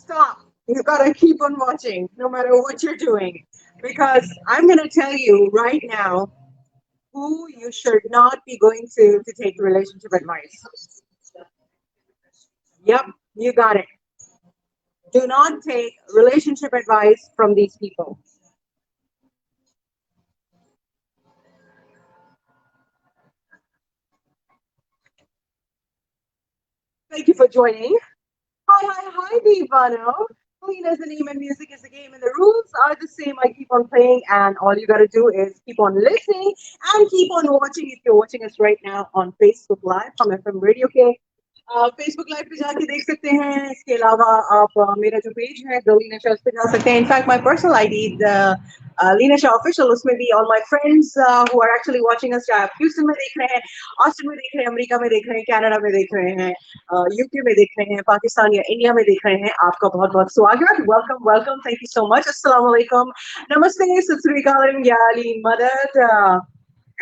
stop. You gotta keep on watching, no matter what you're doing, because I'm gonna tell you right now who you should not be going to take relationship advice. Yep, you got it. Do not take relationship advice from these people. Thank you for joining. Hi, Divano. Leena is the name and music is the game, and the rules are the same. I keep on playing, and all you gotta do is keep on listening and keep on watching. If you're watching us right now on Facebook Live from FM Radio के Facebook live पे जाके देख सकते हैं इसके अलावा आप मेरा जो पेज है द लीना शो उस पे जा सकते हैं in fact my personal ID the Leena show official उसमें भी all my friends who are actually watching us चाहे आप ह्यूस्टन में देख रहे हैं ऑस्टिन में देख रहे हैं अमेरिका में देख रहे हैं कनाडा में देख रहे हैं यूके में देख रहे हैं पाकिस्तान या इंडिया में देख रहे हैं आपका बहुत बहुत स्वागत welcome welcome thank you so much अस्सलाम वालेकुम नमस्ते सत श्री अकाल या अली मदद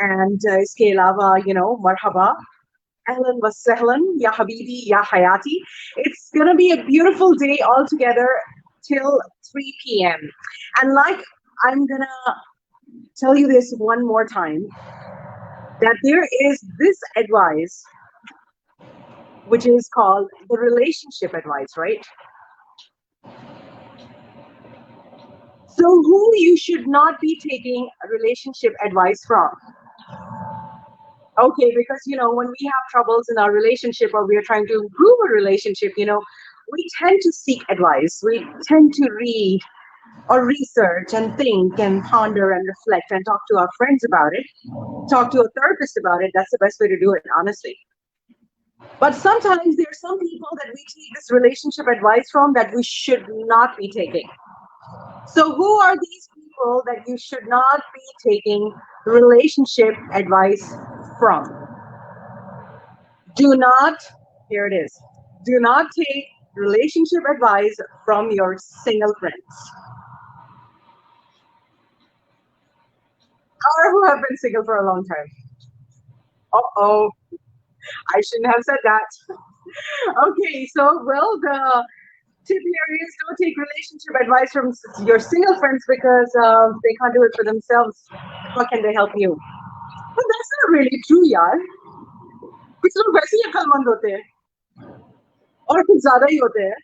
एंड इसके अलावा मरहबा Ahlan wa sahlan, ya habibi, ya hayati. It's gonna be a beautiful day all together till 3 p.m. And like I'm gonna tell you this one more time that there is this advice which is called the relationship advice, right? So who you should not be taking relationship advice from? Okay, because when we have troubles in our relationship or we are trying to improve a relationship, we tend to seek advice. We tend to read or research and think and ponder and reflect and talk to our friends about it, talk to a therapist about it. That's the best way to do it, honestly. But sometimes there are some people that we take this relationship advice from that we should not be taking. So who are these people that you should not be taking relationship advice from? Do not, here it is, do not take relationship advice from your single friends or who have been single for a long time. Uh-oh, I shouldn't have said that. Okay, so, well, the tip here is don't take relationship advice from your single friends because they can't do it for themselves. How can they help you? But that's not really true, yaar. कुछ लोग वैसे ही अक्लमंद होते हैं और कुछ ज्यादा ही होते हैं.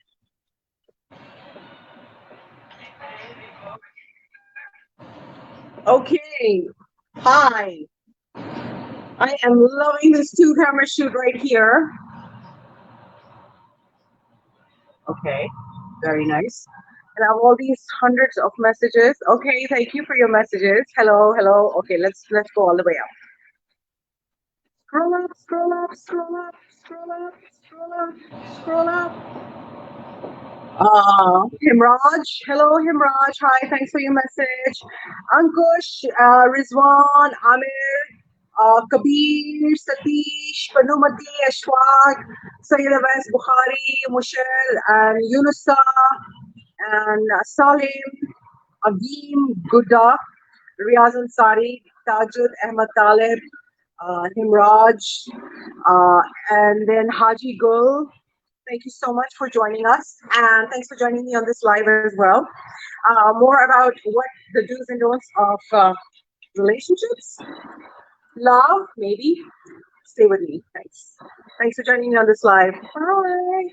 Okay, hi. I am loving this two-camera shoot right here. Okay, very nice. And I have all these hundreds of messages. Okay, thank you for your messages. Hello, hello. Okay, let's go all the way up. Scroll up, scroll up, scroll up, scroll up, scroll up, scroll up. Himraj. Hello, Himraj. Hi, thanks for your message. Ankush, Rizwan, Amir, Kabir, Satish, Panumati, Ashwag, Sayyid Awais Bukhari, Mushal, and Yunusa, and Salim, Agim, Gudda, Riaz Ansari, Tajud, Ahmad Talib, Himraj, and then Haji Gul. Thank you so much for joining us, and thanks for joining me on this live as well. More about what the do's and don'ts of relationships, love, maybe. Stay with me. Thanks. Thanks for joining me on this live. Bye.